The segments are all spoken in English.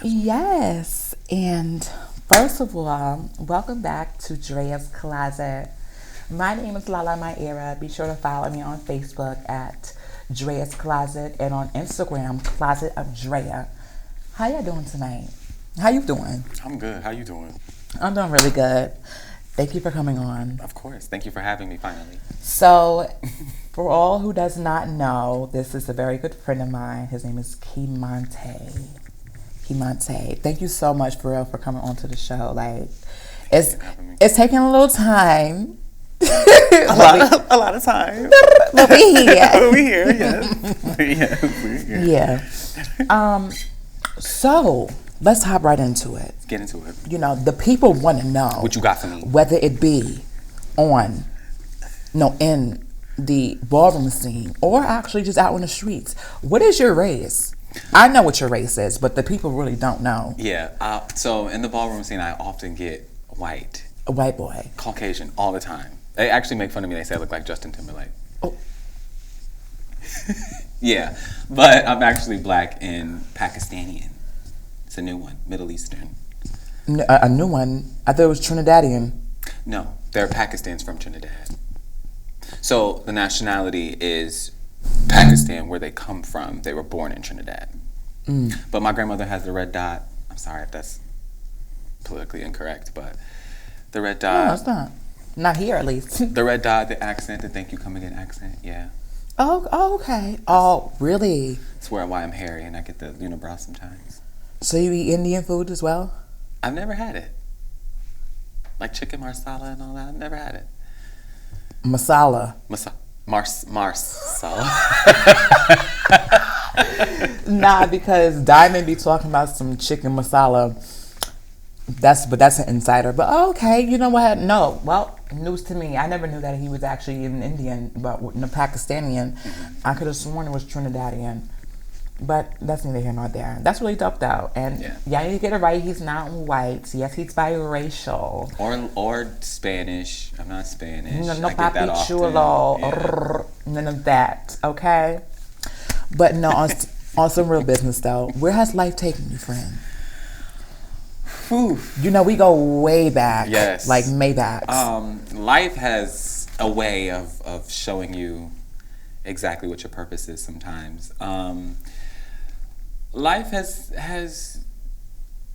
Yes, and first of all, welcome back to Drea's Closet. My name is Lala My Era. Be sure to follow me on Facebook at Drea's Closet and on Instagram, Closet of Drea. How you doing tonight? How you doing? I'm good. How you doing? I'm doing really good. Thank you for coming on. Of course. Thank you for having me finally. So, for all who does not know, this is a very good friend of mine. His name is Kimonte. Kimonte. Thank you so much for real for coming onto the show. Like, Thank you it's for having me. it's taking a little time. A lot of time. But we here. We here, yes. Yes, we here. Yeah. So let's hop right into it. Let's get into it. You know, the people want to know What you got for me? whether it be on, no, in the ballroom scene or actually just out on the streets. What is your race? I know what your race is, but the people really don't know. Yeah. So in the ballroom scene, I often get white, A white boy. Caucasian all the time. They actually make fun of me. They say I look like Justin Timberlake. Oh, Yeah. But I'm actually black and Pakistani. It's a new one, Middle Eastern. a new one. I thought it was Trinidadian. No, they're Pakistan's from Trinidad. So the nationality is Pakistan, where they come from. They were born in Trinidad. But my grandmother has the red dot. I'm sorry if that's politically incorrect, but the red No, dot, it's not. Not here, at least. the red dot, the accent, the thank you come again accent. Yeah, Oh, okay. Oh, really? it's why I'm hairy and I get the unibrow sometimes. So you eat Indian food as well? I've never had it, like chicken marsala and all that. I've never had it. Masala. Marsala. Nah, because Diamond be talking about some chicken masala. That's an insider. But okay, you know what? No, well, news to me. I never knew that he was actually an Indian, but a Pakistani. I could have sworn it was Trinidadian. But that's neither here nor there. That's really dope though. And Yeah. yeah, you get it right. He's not white. Yes, he's biracial. Or Spanish. I'm not Spanish. No I get that papi often. chulo, Yeah. none of that. Okay. But no, on some real business though, where has life taken you, friend? Whew. You know, we go way back. Yes. Like Maybachs. Life has a way of showing you exactly what your purpose is sometimes. Life has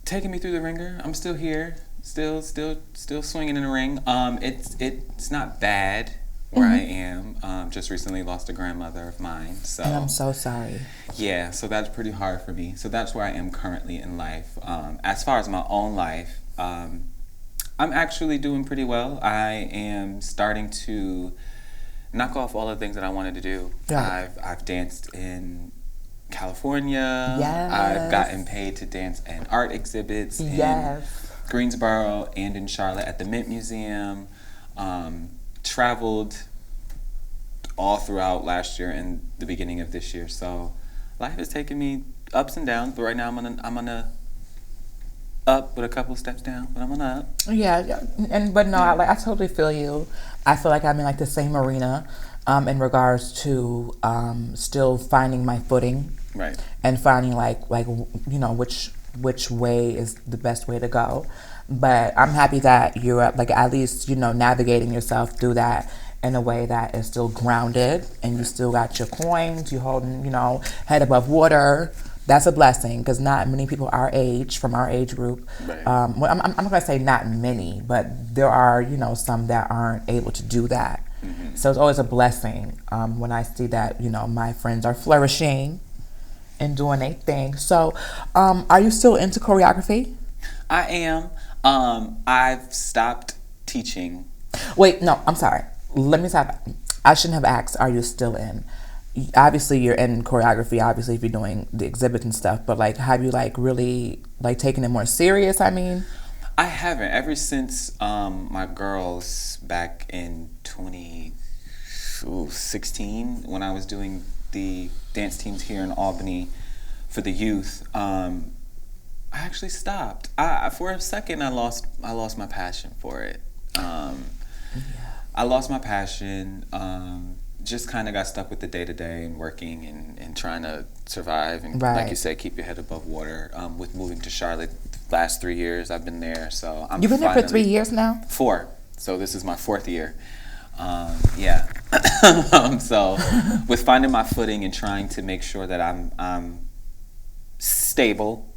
taken me through the ringer. I'm still here, still swinging in the ring. It's not bad where I am. Just recently lost a grandmother of mine, so and I'm so sorry. yeah, so that's pretty hard for me. So that's where I am currently in life. As far as my own life, I'm actually doing pretty well. I am starting to knock off all the things that I wanted to do. Yeah. I've danced in California. Yes. I've gotten paid to dance in art exhibits in Yes. Greensboro and in Charlotte at the Mint Museum. Traveled all throughout last year and the beginning of this year. So life has taken me ups and downs, but right now I'm on a up with a couple steps down, but I'm on a up. Yeah, but no, I totally feel you. I feel like I'm in like the same arena, in regards to still finding my footing Right. and finding like you know which way is the best way to go. But I'm happy that you're like at least navigating yourself through that in a way that is still grounded and you still got your coins. You holding head above water. That's a blessing because not many people our age, from our age group. Right. Well, I'm not gonna say not many, but there are some that aren't able to do that. So it's always a blessing when I see that my friends are flourishing and doing their thing. So, are you still into choreography? I am. I've stopped teaching. Wait, no, I'm sorry. Let me stop. I shouldn't have asked, are you still in? Obviously, you're in choreography, obviously, if you're doing the exhibits and stuff, but like, have you like really like taken it more serious? I mean, I haven't. Ever since my girls back in 2016, when I was doing the dance teams here in Albany for the youth, I actually stopped. For a second, I lost my passion for it. I lost my passion. just kind of got stuck with the day to day and working and trying to survive and, like you Right. said, keep your head above water. With moving to Charlotte, last 3 years I've been there, so I'm You've been there for finally 3 years now? four. So this is my fourth year. Yeah. So with finding my footing and trying to make sure that I'm stable.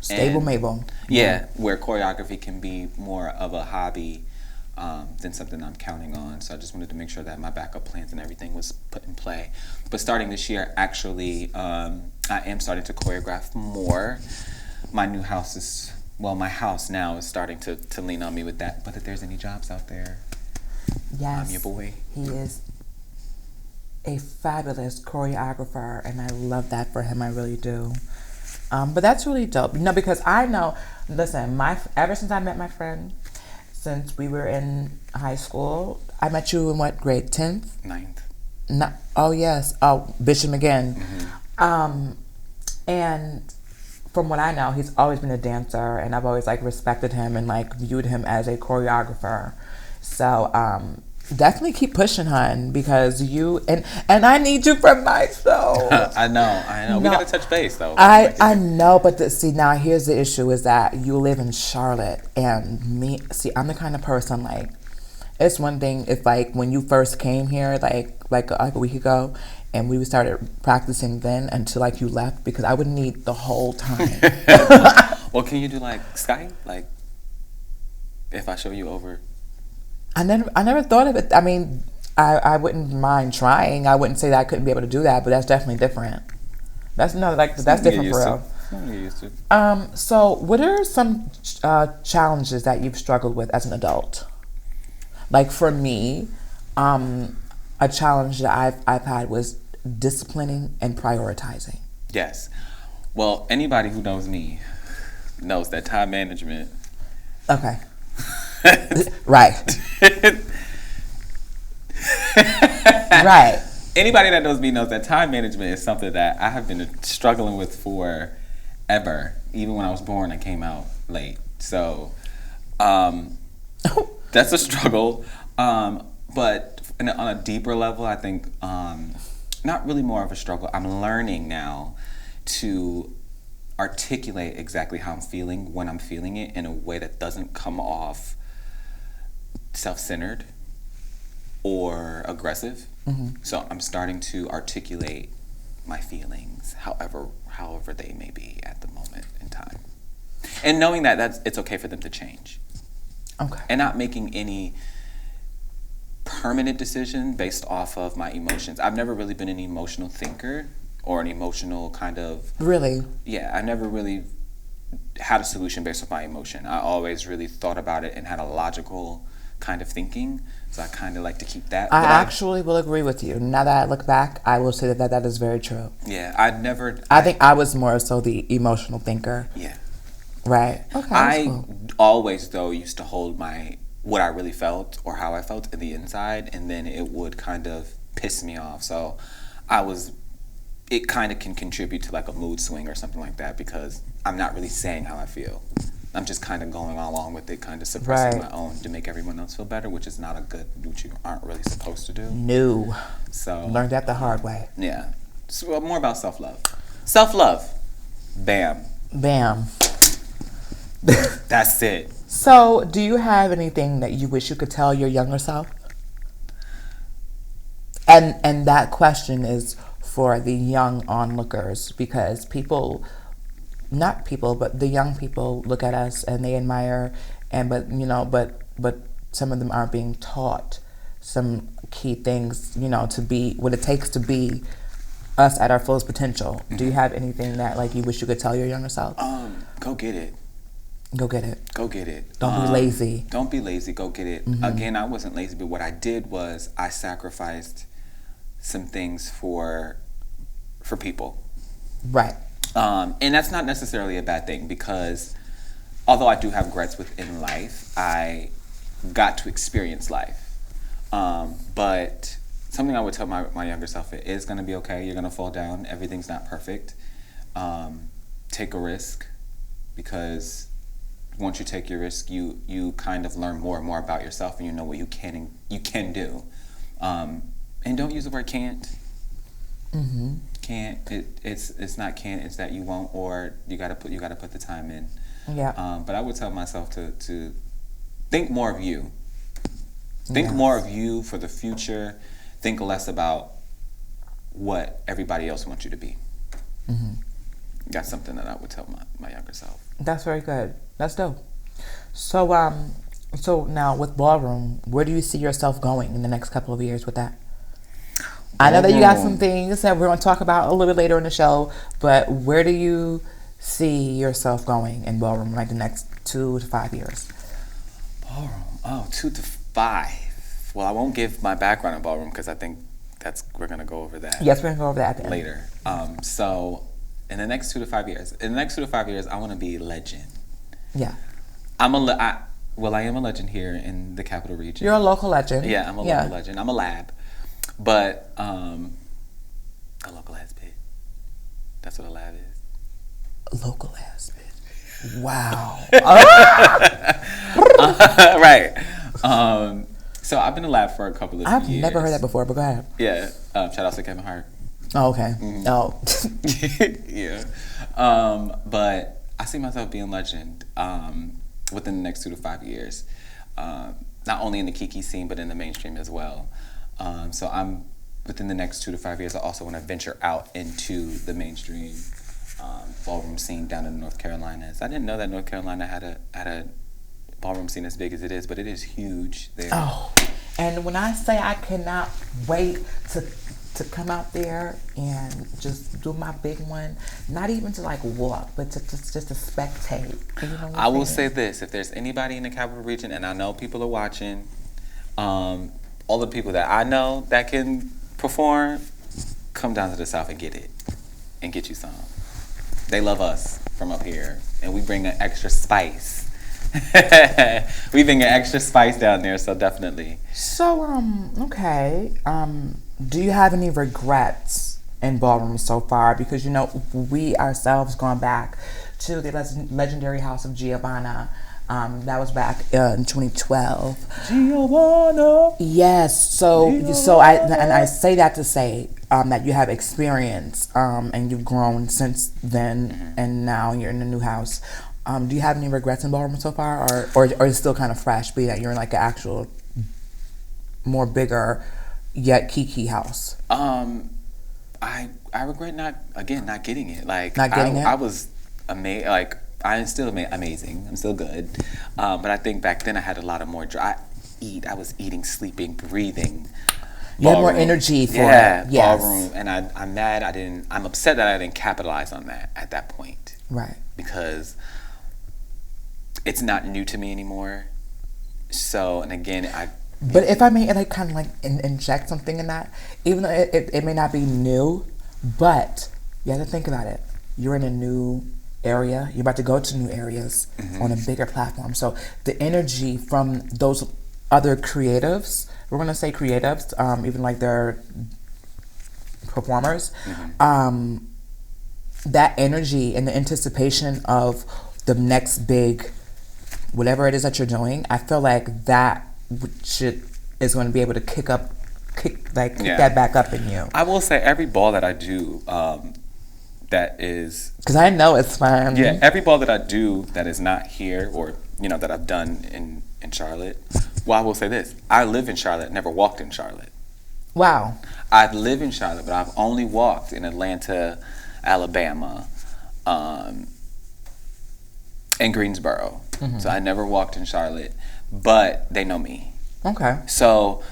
Stable And Mabel. yeah, where choreography can be more of a hobby than something I'm counting on. So I just wanted to make sure that my backup plans and everything was put in play. But starting this year, actually, I am starting to choreograph more. My new house is, well, my house now is starting to lean on me with that. But if there's any jobs out there, Yes. I'm your boy. He is a fabulous choreographer, and I love that for him. I really do. But that's really dope. No, because I know. Listen, ever since I met my friend, since we were in high school, I met you in what grade? 10th. Ninth. No, oh yes. Oh, Bishop again. And from what I know, he's always been a dancer, and I've always like respected him and like viewed him as a choreographer. So definitely keep pushing, hun, because and I need you for myself. I know. We No. gotta touch base though. I know, but see, now here's the issue: is that you live in Charlotte, and me. See, I'm the kind of person like. It's one thing if like when you first came here, like a week ago, and we started practicing then until like you left, because I would need the whole time. Well, can you do like Skype? Like, if I show you over. I never thought of it. I mean, I wouldn't mind trying. I wouldn't say that I couldn't be able to do that, but that's definitely different. That's different for real. Something to get used to. So what are some challenges that you've struggled with as an adult? Like for me, a challenge that I've had was disciplining and prioritizing. Yes. Well, anybody who knows me knows that time management. Okay. Right. Right. Anybody that knows me knows that time management is something that I have been struggling with forever. Even when I was born, I came out late. So that's a struggle. But on a deeper level, I think not really more of a struggle. I'm learning now to articulate exactly how I'm feeling when I'm feeling it in a way that doesn't come off self-centered or aggressive. So I'm starting to articulate my feelings however they may be at the moment in time, and knowing that it's okay for them to change. Okay. And not making any permanent decision based off of my emotions. I've never really been an emotional thinker or an emotional kind of. Really? Yeah, I never really had a solution based on my emotion. I always really thought about it and had a logical kind of thinking. So I kind of like to keep that. I actually will agree with you. Now that I look back, I will say that is very true. Yeah, I think I was more so the emotional thinker. Yeah. Right. Okay. I always though used to hold what I really felt or how I felt in the inside, and then it would kind of piss me off. So it kind of can contribute to like a mood swing or something like that, because I'm not really saying how I feel. I'm just kind of going along with it, kind of suppressing my own to make everyone else feel better, which you aren't really supposed to do. No. So learned that the hard way. Yeah. So more about self-love. Self-love. Bam. Bam. That's it. So, do you have anything that you wish you could tell your younger self? And that question is for the young onlookers, because but the young people look at us and they admire, but some of them aren't being taught some key things, to be what it takes to be us at our fullest potential. Do you have anything that like you wish you could tell your younger self? Go get it. Go get it. Go get it. Don't be lazy. Don't be lazy. Go get it. Again, I wasn't lazy, but what I did was I sacrificed some things for people. Right. And that's not necessarily a bad thing, because although I do have regrets within life, I got to experience life. But something I would tell my younger self, it is going to be okay. You're going to fall down. Everything's not perfect. Take a risk, because once you take your risk, you kind of learn more and more about yourself, and you know what you can do. And don't use the word can't. Can't. It's not can't. It's that you won't, or you gotta put the time in. Yeah. But I would tell myself to think more of you. Think more of you for the future. Think less about what everybody else wants you to be. That's something that I would tell my younger self. That's very good. That's dope. So now with ballroom, where do you see yourself going in the next couple of years with that? I know that you got some things that we're going to talk about a little bit later in the show, but where do you see yourself going in ballroom, like the next 2 to 5 years? Ballroom, 2 to 5. Well, I won't give my background in ballroom because I think we're going to go over that. Yes, we're going to go over that later. So in the next 2 to 5 years, I want to be a legend. Yeah. I am a legend here in the capital region. You're a local legend. Yeah, I'm a local legend. I'm a lab. But a local ass bitch. That's what a lab is. Local ass bitch. Wow. Right. So I've been in a lab for a couple of years. I've never heard that before, but go ahead. Yeah. Shout out to Kevin Hart. Oh, okay. Oh. Yeah. But I see myself being legend within the next 2 to 5 years. Not only in the Kiki scene, but in the mainstream as well. So I'm within the next 2 to 5 years. I also want to venture out into the mainstream ballroom scene down in North Carolina. I didn't know that North Carolina had a ballroom scene as big as it is, but it is huge there. Oh, and when I say I cannot wait to come out there and just do my big one, not even to like walk, but to just to spectate. You know what I will say this: if there's anybody in the capital region, and I know people are watching, all the people that I know that can perform, come down to the South and get it, and get you some. They love us from up here, and we bring an extra spice. We bring an extra spice down there, so definitely. So, okay. Do you have any regrets in ballroom so far? Because, you know, we ourselves gone back to the legendary house of Giovanna. That was back in 2012. Giovanna. Yes. So I say that to say that you have experience and you've grown since then, and now you're in a new house. Do you have any regrets in ballroom so far, or is it still kind of fresh, being that you're in like an actual more bigger yet Kiki house? I regret not getting it. Like not getting it. I was amazing. Like I'm still amazing. I'm still good. But I think back then I had a lot of more. I was eating, sleeping, breathing. You had more energy for it. Yes. Ballroom, and I'm mad. I'm upset that I didn't capitalize on that at that point. Right. Because it's not new to me anymore. So, and again, But if I may, like, kind of like inject something in that, even though it may not be new, but you have to think about it. You're in a new area. You're about to go to new areas on a bigger platform. So the energy from those other creatives, we're going to say creatives, even like they're performers, that energy and the anticipation of the next big whatever it is that you're doing, I feel like that is going to be able to kick that back up in you. I will say every ball that I do that is... Because I know it's fun. Yeah, every ball that I do that is not here or, you know, that I've done in Charlotte. Well, I will say this. I live in Charlotte, never walked in Charlotte. Wow. I live in Charlotte, but I've only walked in Atlanta, Alabama, and Greensboro. So I never walked in Charlotte, but they know me. Okay. So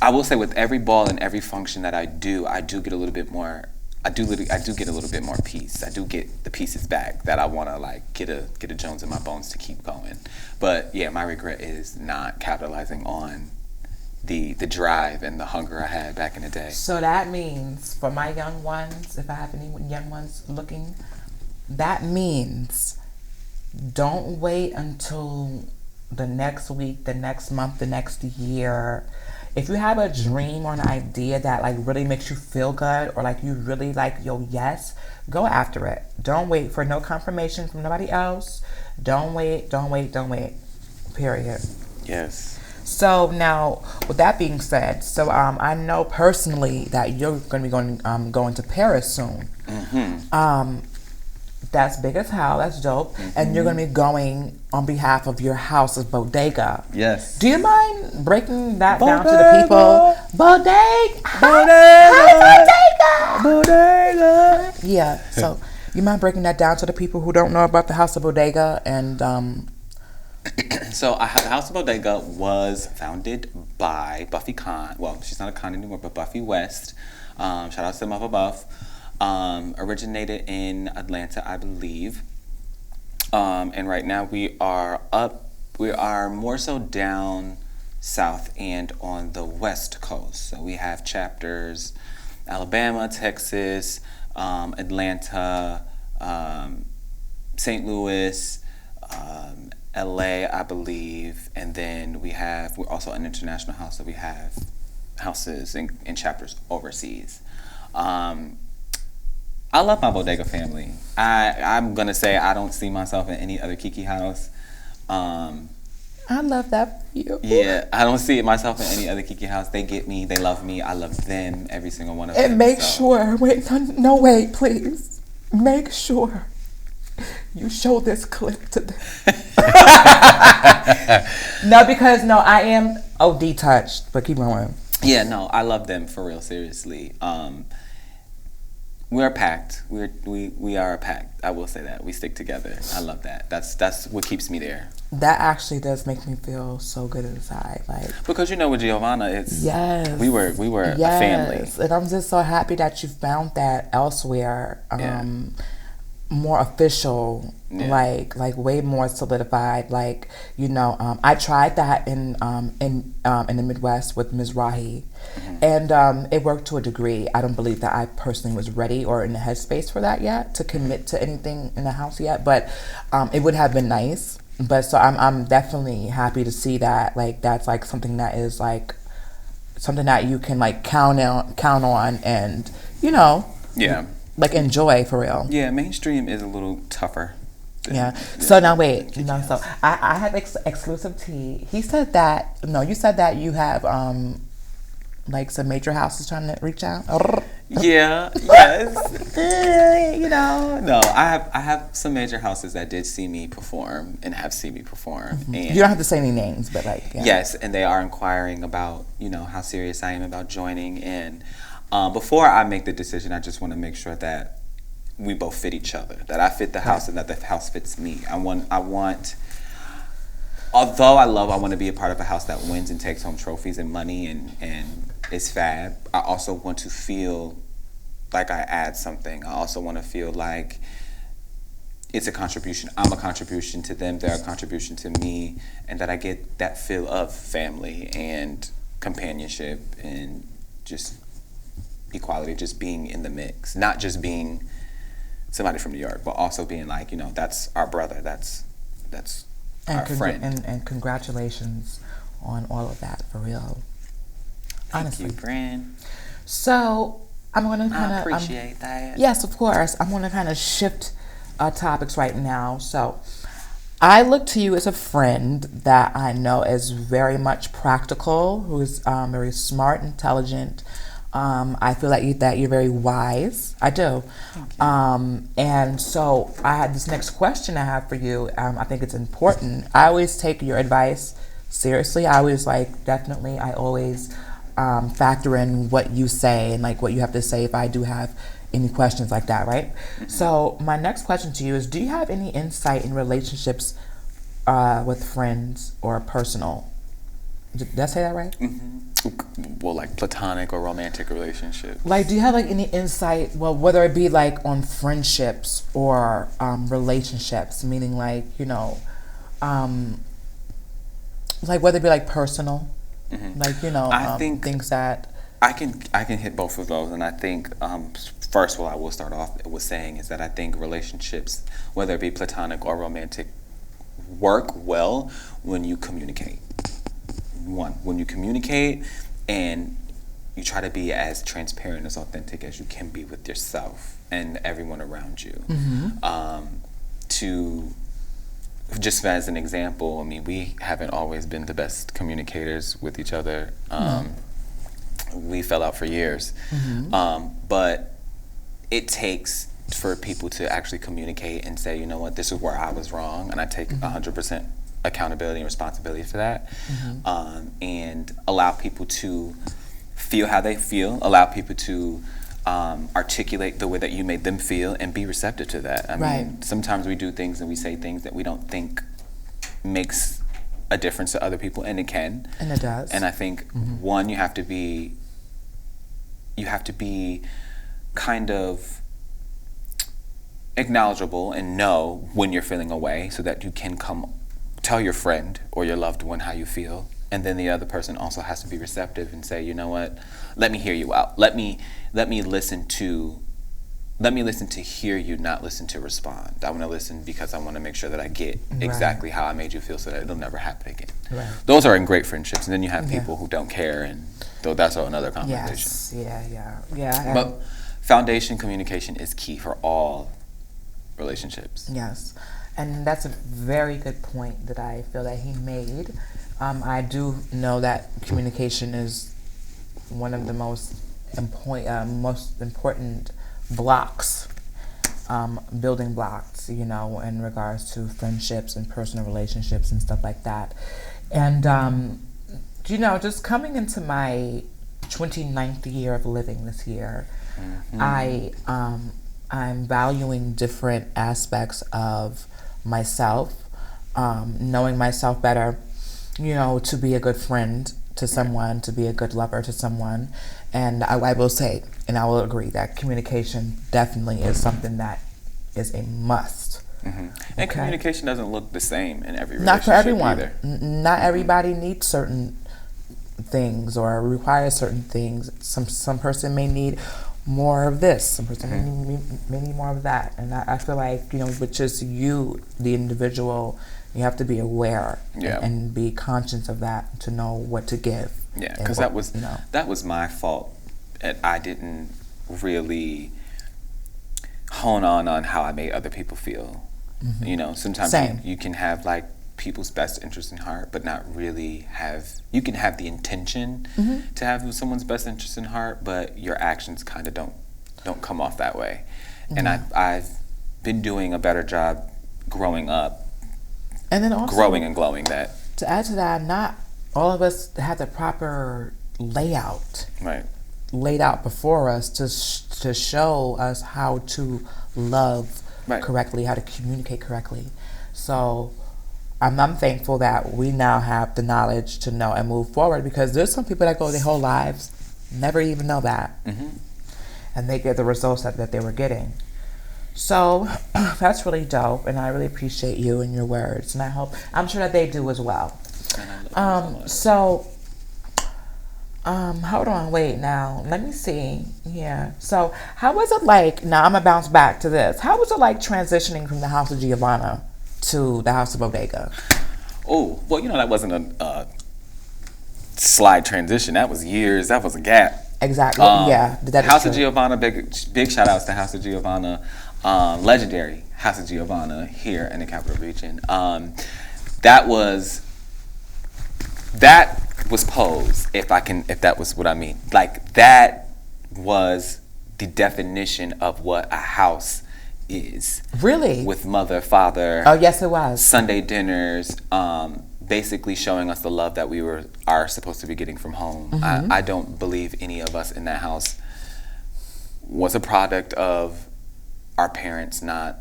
I will say with every ball and every function that I do get a little bit more. I do get a little bit more peace. I do get the pieces back that I want to like get a Jones in my bones to keep going. But yeah, my regret is not capitalizing on the drive and the hunger I had back in the day. So that means for my young ones, if I have any young ones looking, that means don't wait until the next week, the next month, the next year. If you have a dream or an idea that like really makes you feel good, or like you really like yes, go after it. Don't wait for no confirmation from nobody else. Don't wait. Period. Yes. So now, with that being said, so I know personally that you're going to be going to Paris soon. That's big as hell. That's dope. And you're going to be going on behalf of your house's bodega. Yes. Do you mind breaking that down to the people? Bodega. Hi, bodega. Yeah. So you mind breaking that down to the people who don't know about the House of Bodega and So the House of Bodega was founded by Buffy Khan. Well, she's not a Khan anymore, but Buffy West. Shout out to them up above. Originated in Atlanta, I believe. And right now we are more so down south and on the west coast. So we have chapters Alabama, Texas, Atlanta, St. Louis, LA, I believe, and then we're also an international house, so we have houses and chapters overseas. I love my bodega family. I'm gonna say I don't see myself in any other Kiki house. I love that for you. Yeah, I don't see myself in any other Kiki house. They get me, they love me, I love them, every single one of them. And make sure, wait, please. Make sure you show this clip to them. No, I am OD touched, but keep going. Yeah, no, I love them for real, seriously. We're packed. We are packed. I will say that. We stick together. I love that. That's what keeps me there. That actually does make me feel so good inside, like because with Giovanna, it's yes, we were a family, and I'm just so happy that you found that elsewhere. More official, like way more solidified. Like I tried that in the Midwest with Ms. Rahi, and it worked to a degree. I don't believe that I personally was ready or in the headspace for that yet to commit to anything in the house yet, but it would have been nice. But so I'm definitely happy to see that that's like something that is like something that you can like count on and like enjoy for real. Yeah, mainstream is a little tougher. So now wait, so I have exclusive tea. He said that you said that you have like some major houses trying to reach out. Yeah, yes. No, I have some major houses that did see me perform and have seen me perform. And you don't have to say any names, but yes, and they are inquiring about how serious I am about joining. And before I make the decision, I just want to make sure that we both fit each other, that I fit the house and that the house fits me. I want. Although I want to be a part of a house that wins and takes home trophies and money and is fab, I also want to feel like I add something. I also want to feel like it's a contribution. I'm a contribution to them. They're a contribution to me. And that I get that feel of family and companionship and just equality, just being in the mix. Not just being somebody from New York, but also being like, that's our brother. That's our friend. And congratulations on all of that, for real. Honestly. Thank you, Brand. So I'm going to kind of appreciate that. Yes, of course. I'm going to kind of shift topics right now. So I look to you as a friend that I know is very much practical, who is very smart, intelligent. I feel like that you're very wise. I do. And so I had this next question I have for you. I think it's important. I always take your advice seriously. I always I always factor in what you say and like what you have to say if I do have any questions like that, right? So my next question to you is, do you have any insight in relationships with friends or personal? Did I say that right? Well, like platonic or romantic relationships. Like, do you have like any insight, whether it be like on friendships or relationships, meaning like, like whether it be like personal, like, I think things that... I can hit both of those, and I think first what I will start off with saying is that I think relationships, whether it be platonic or romantic, work well when you communicate. When you communicate and you try to be as transparent, as authentic as you can be with yourself and everyone around you, to just as an example, I mean, we haven't always been the best communicators with each other. We fell out for years. But it takes for people to actually communicate and say, you know what, this is where I was wrong, and I take 100% accountability and responsibility for that. And allow people to feel how they feel, allow people to articulate the way that you made them feel, and be receptive to that. I mean, sometimes we do things and we say things that we don't think makes a difference to other people, and it can. And it does. And I think one, you have to be kind of acknowledgeable and know when you're feeling away, so that you can come tell your friend or your loved one how you feel. And then the other person also has to be receptive and say, you know what, let me hear you out. Let me listen to hear you, not listen to respond. I want to listen because I want to make sure that I get exactly how I made you feel, so that it'll never happen again. Those are in great friendships. And then you have people who don't care, and though that's another conversation. Yeah. But foundation communication is key for all relationships. Yes. And that's a very good point that I feel that he made. I do know that communication is one of the most important blocks, building blocks, you know, in regards to friendships and personal relationships and stuff like that. And, you know, just coming into my 29th year of living this year, I'm valuing different aspects of myself, knowing myself better, you know, to be a good friend to someone, to be a good lover to someone. And I will say, and I will agree, that communication definitely is something that is a must. And communication doesn't look the same in every relationship. Not for everyone. Either. Not everybody needs certain things or requires certain things. Some person may need more of this, some person may need more of that. And I feel like, you know, with just you, the individual, you have to be aware and be conscious of that to know what to give. Yeah, because that was my fault. And I didn't really hone on how I made other people feel. You know, sometimes you can have like people's best interest in heart, but not really you can have the intention to have someone's best interest in heart, but your actions kind of don't come off that way. And I've been doing a better job growing up, and then also growing and glowing that. To add to that, not all of us have the proper layout laid out before us to show us how to love correctly, how to communicate correctly. So I'm thankful that we now have the knowledge to know and move forward, because there's some people that go their whole lives never even know that, and they get the results that they were getting. So that's really dope, and I really appreciate you and your words, and I'm sure that they do as well. Hold on, wait, now let me see. So how was it like? Now I'm gonna bounce back to this. How was it like transitioning from the House of Giovanna to the House of Bodega? Oh, well, you know, that wasn't a slide transition. That was years. That was a gap. Exactly. That House of Giovanna. Big shout outs to House of Giovanna. Legendary House of Giovanna here in the Capital Region. That was posed. If that was what I mean. Like, that was the definition of what a house is. Really? With mother, father. Oh, yes, it was. Sunday dinners, basically showing us the love that we are supposed to be getting from home. I don't believe any of us in that house was a product of our parents or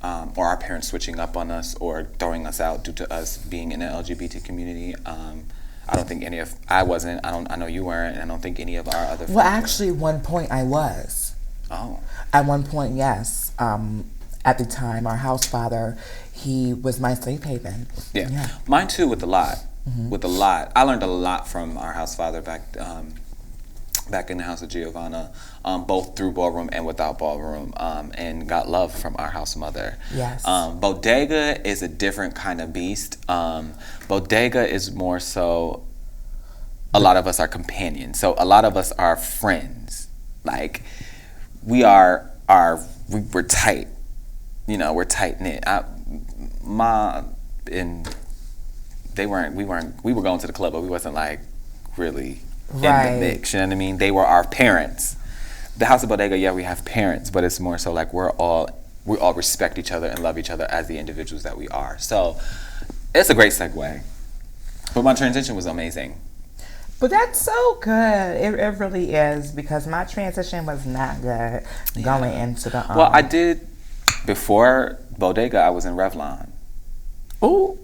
our parents switching up on us or throwing us out due to us being in the LGBT community. I don't think I wasn't. I know you weren't, and I don't think any of our other friends. Well, actually, one point I was. Oh. At one point, yes. At the time, our house father, he was my safe haven. Yeah. Mine too, with a lot. With a lot. I learned a lot from our house father back in the House of Giovanna, both through ballroom and without ballroom, and got love from our house mother. Yes. Bodega is a different kind of beast. Bodega is more so, a lot of us are companions. So a lot of us are friends. Like, we're tight. You know, we're tight knit. my and we were going to the club, but we wasn't like really in the mix. You know what I mean? They were our parents. The House of Bodega, yeah, we have parents, but it's more so like we all respect each other and love each other as the individuals that we are. So it's a great segue. But my transition was amazing. But that's so good. It really is, because my transition was not good going into the. Well, I did before Bodega. I was in Revlon. Ooh,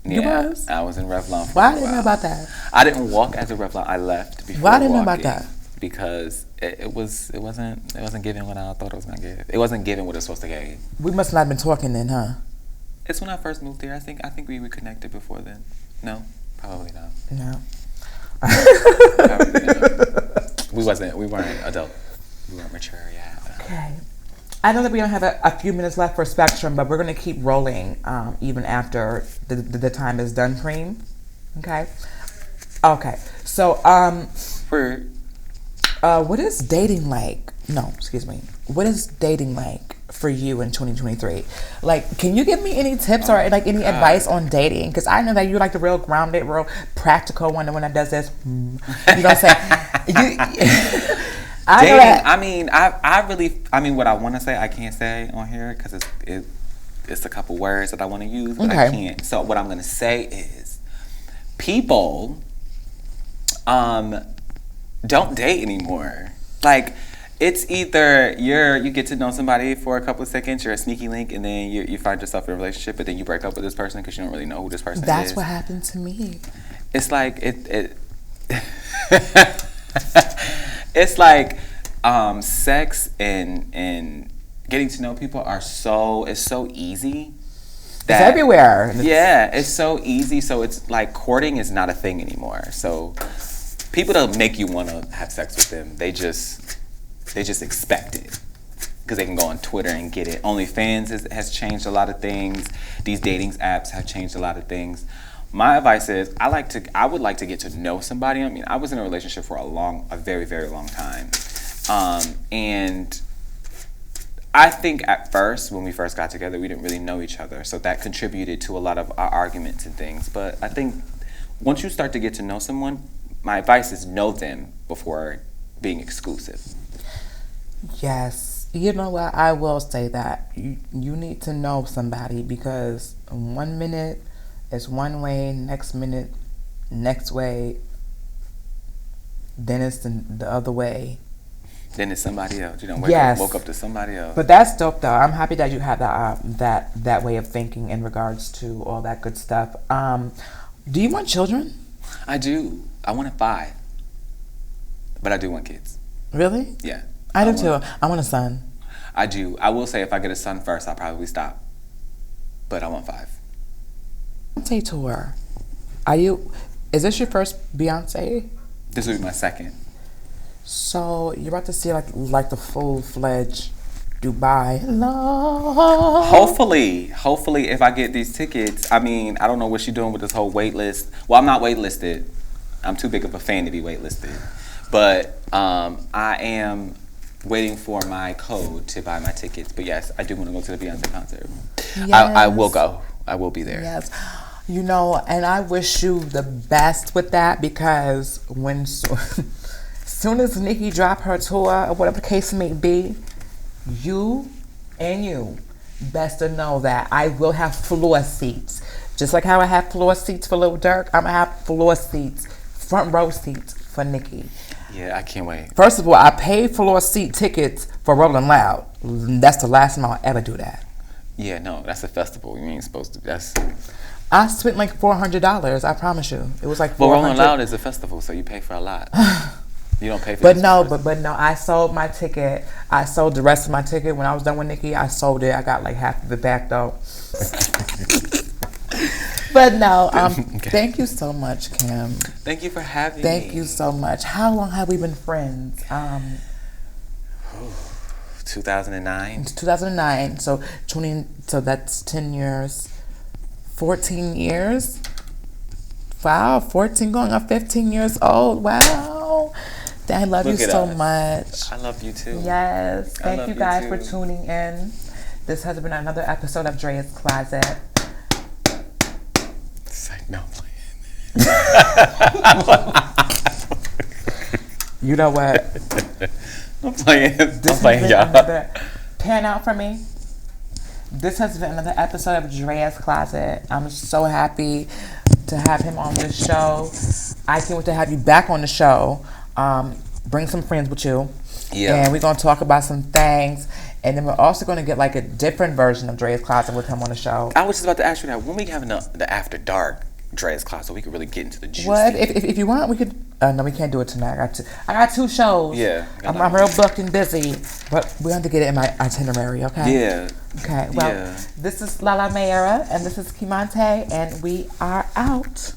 yeah, you was? I was in Revlon. Why I didn't know about that? I didn't walk as a Revlon. I left before. Why I didn't know about that? Because it wasn't giving what I thought it was gonna give. It wasn't giving what it was supposed to give. We must not have been talking then, huh? It's when I first moved here. I think we reconnected before then. No, probably not. No. We weren't adult. We weren't mature yet. Okay. I know that we don't have a few minutes left for Spectrum, but we're going to keep rolling even after the time is done, Cream. Okay? Okay. So, what is dating like? No, excuse me. What is dating like for you in 2023? Like, can you give me any tips or like any advice on dating? Because I know that you're like the real grounded, real practical one, the one that does this. You know what I'm saying? Dating, I mean, what I want to say, I can't say on here because it's a couple words that I want to use, but I can't. So what I'm going to say is, people, don't date anymore. Like, it's either you get to know somebody for a couple of seconds, you're a sneaky link, and then you find yourself in a relationship, but then you break up with this person because you don't really know who this person is. That's what happened to me. It's like it's like sex and getting to know people it's so easy. It's everywhere. Yeah, it's so easy. So it's like courting is not a thing anymore. So people don't make you want to have sex with them. They just expect it because they can go on Twitter and get it. OnlyFans has changed a lot of things. These dating apps have changed a lot of things. My advice is I would like to get to know somebody. I mean, I was in a relationship for a very, very long time. And I think at first, when we first got together, we didn't really know each other. So that contributed to a lot of our arguments and things. But I think once you start to get to know someone, my advice is know them before being exclusive. Yes. You know what? I will say that. You need to know somebody, because 1 minute is one way, next minute, next way, then it's the other way. Then it's somebody else. You know, woke up to somebody else. But that's dope, though. I'm happy that you have that way of thinking in regards to all that good stuff. Do you want children? I do. I wanted 5, but I do want kids. Really? Yeah. I do too. I want a son. I do. I will say if I get a son first, I'll probably stop. But I want 5. Beyonce tour. Is this your first Beyonce? This will be my second. So you're about to see like the full-fledged Dubai love. Hopefully, if I get these tickets. I mean, I don't know what she's doing with this whole wait list. Well, I'm not waitlisted. I'm too big of a fan to be waitlisted. But I am waiting for my code to buy my tickets. But yes, I do want to go to the Beyonce concert. Yes. I will go. I will be there. Yes. You know, and I wish you the best with that, because when soon as Nicki drop her tour, or whatever the case may be, you best to know that I will have floor seats. Just like how I have floor seats for Lil Durk, I'm going to have floor seats, front row seats for Nicki. Yeah, I can't wait. First of all, I paid floor seat tickets for Rolling Loud. That's the last time I'll ever do that. Yeah, no, that's a festival. You ain't supposed to. I spent like $400. I promise you, it was like $400. But Rolling Loud is a festival, so you pay for a lot. You don't pay for. But no, I sold my ticket. I sold the rest of my ticket when I was done with Nicki. I sold it. I got like half of it back though. But no, okay. Thank you so much, Kim. Thank you for having me. Thank you so much. How long have we been friends? 2009. 2009. So that's 10 years. 14 years. Wow, 14 going on 15 years old. Wow. I love you so much. I love you too. Yes. Thank you guys for tuning in. This has been another episode of Drea's Closet. No, I'm playing. You know what? I'm playing. This I'm playing, has been y'all. another pan out for me. This has been another episode of Drea's Closet. I'm so happy to have him on this show. I can't wait to have you back on the show. Bring some friends with you. Yeah. And we're going to talk about some things. And then we're also going to get like a different version of Drea's Closet with him on the show. I was just about to ask you that. When we having the after dark Dre's Closet, so we could really get into the juicy. What? If you want, we could. No, we can't do it tonight. I got two shows. Yeah. I'm real booked and busy. But we have to get it in my itinerary, okay? Yeah. Okay, well, This is Lala Mayera, and this is Kimonte, and we are out.